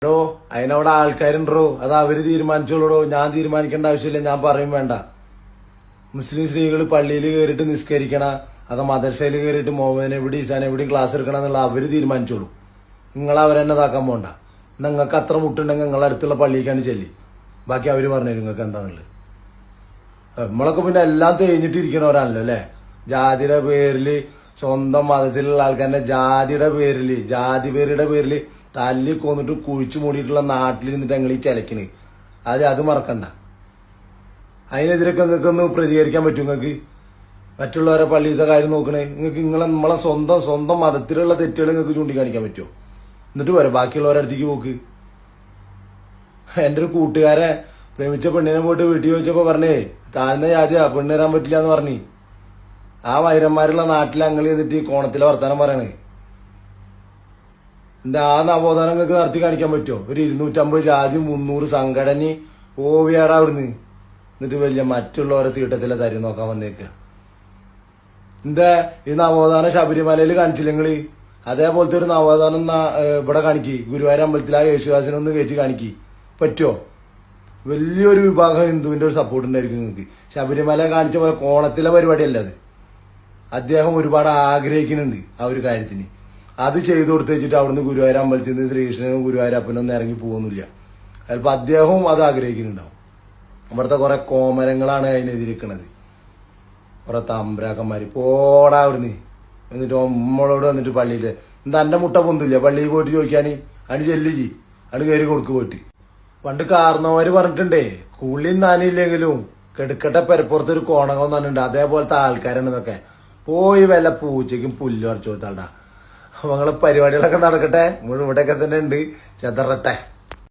എടോ അതിനവിടെ ആൾക്കാരുണ്ടോ അത് അവര് തീരുമാനിച്ചോളൂ. ഞാൻ തീരുമാനിക്കേണ്ട ആവശ്യമില്ല. ഞാൻ പറയും വേണ്ട. മുസ്ലിം സ്ത്രീകൾ പള്ളിയിൽ കയറിയിട്ട് നിസ്കരിക്കണ അത് മദർസയിൽ കയറിയിട്ട് മോഹൻ എവിടെ ഈസാൻ എവിടെയും ക്ലാസ് എടുക്കണം എന്നുള്ള അവര് തീരുമാനിച്ചോളൂ. നിങ്ങൾ അവരെന്നെ ഇതാക്കാൻ പോണ്ട. നിങ്ങൾക്ക് അത്ര മുട്ടുണ്ടെങ്കിൽ നിങ്ങളെ അടുത്തുള്ള പള്ളിക്കാണ് ചെല്ലി. ബാക്കി അവര് പറഞ്ഞുതരും നിങ്ങൾക്ക് എന്താന്നുള്ളത്. നമ്മളൊക്കെ പിന്നെ എല്ലാം തേഞ്ഞിട്ടിരിക്കണവരാണല്ലോ അല്ലെ. ജാതിയുടെ പേരില് സ്വന്തം മതത്തിലുള്ള ആൾക്കാരുടെ ജാതിയുടെ പേരില് ജാതി പേരുടെ പേരില് തല്ലി കൊന്നിട്ട് കുഴിച്ചു മൂടിയിട്ടുള്ള നാട്ടിലിരുന്നിട്ട് ഞങ്ങൾ ഈ ചിലക്കിന് അത് മറക്കണ്ട. അതിനെതിരൊക്കെ നിങ്ങൾക്ക് ഒന്ന് പ്രതികരിക്കാൻ പറ്റും. നിങ്ങൾക്ക് മറ്റുള്ളവരെ പള്ളിയിലത്തെ കാര്യം നോക്കണേ. നിങ്ങൾക്ക് നമ്മളെ സ്വന്തം മതത്തിലുള്ള തെറ്റുകൾ നിങ്ങൾക്ക് ചൂണ്ടിക്കാണിക്കാൻ പറ്റുമോ? എന്നിട്ട് പോരെ ബാക്കിയുള്ളവരുടെ അടുത്തേക്ക് പോക്ക്. എന്റെ ഒരു കൂട്ടുകാരെ പ്രേമിച്ച പെണ്ണിനെ പോയിട്ട് വീട്ടിൽ ചോദിച്ചപ്പോ പറഞ്ഞേ താഴ്ന്ന ജാതിയാ പെണ്ണ് തരാൻ പറ്റില്ല എന്ന് പറഞ്ഞു. ആ വൈരന്മാരുള്ള നാട്ടിൽ അങ്ങൾ ചെയ്തിട്ട് കോണത്തിലെ വർത്താനം പറയണേ. എന്താ ആ നവോത്ഥാനം നിങ്ങൾക്ക് നടത്തി കാണിക്കാൻ പറ്റുമോ? ഒരു 250 ജാതി 300 സംഘടന ഓവിയാടാ അവിടുന്ന്. എന്നിട്ട് വലിയ മറ്റുള്ളവരെ തീട്ടത്തിലെ തരി നോക്കാൻ വന്നേക്കുക. എന്താ ഈ നവോത്ഥാനം ശബരിമലയിൽ കാണിച്ചില്ലെങ്കില് അതേപോലത്തെ ഒരു നവോത്ഥാനം ഇവിടെ കാണിക്കി. ഗുരുവായൂർ അമ്പലത്തിൽ ആ യേശുദാസിനൊന്ന് കയറ്റി കാണിക്കി പറ്റുമോ? വലിയൊരു വിഭാഗം ഹിന്ദുവിന്റെ ഒരു സപ്പോർട്ട് ഉണ്ടായിരിക്കും നിങ്ങൾക്ക്. ശബരിമല കാണിച്ച പോലെ കോണത്തിലെ പരിപാടിയല്ല അത്. അദ്ദേഹം ഒരുപാട് ആഗ്രഹിക്കുന്നുണ്ട് ആ ഒരു കാര്യത്തിന്. അത് ചെയ്തു കൊടുത്തു വെച്ചിട്ട് അവിടുന്ന് ഗുരുവായൂർ അമ്പലത്തിൽ നിന്ന് ശ്രീകൃഷ്ണനും ഗുരുവായൂരപ്പനൊന്നും ഇറങ്ങി പോകുന്നില്ല. ചിലപ്പോൾ അദ്ദേഹവും അത് ആഗ്രഹിക്കുന്നുണ്ടാവും. ഇവിടുത്തെ കുറെ കോമരങ്ങളാണ് അതിനെതിരിക്കണത്. കുറെ തമ്പ്രാക്കന്മാര് പോടാ അവിടുന്ന്. എന്നിട്ട് നമ്മളോട് വന്നിട്ട് പള്ളിയില് എന്താ എന്റെ മുട്ട പൊന്തില്ല പള്ളിയിൽ പോയിട്ട് ചോദിക്കാന് അടി ചെല്ലിജി അടി കയറി കൊടുക്ക് പോയിട്ട്. പണ്ട് കാരണവര് പറഞ്ഞിട്ടുണ്ടേ കുളിയും നാനില്ലെങ്കിലും കെടുക്കട്ടെ പെരപ്പുറത്ത് ഒരു കോണകം തന്നിട്ടുണ്ട്. അതേപോലത്തെ ആൾക്കാരാണ് ഇതൊക്കെ. പോയി വല്ല പൂച്ചയ്ക്കും പുല്ല് പറിച്ചു കൊടുത്താണ്ടാ. അപ്പൊ നിങ്ങളെ പരിപാടികളൊക്കെ നടക്കട്ടെ. ഇവിടെയൊക്കെ തന്നെ ഉണ്ട്. ചെതറട്ടെ.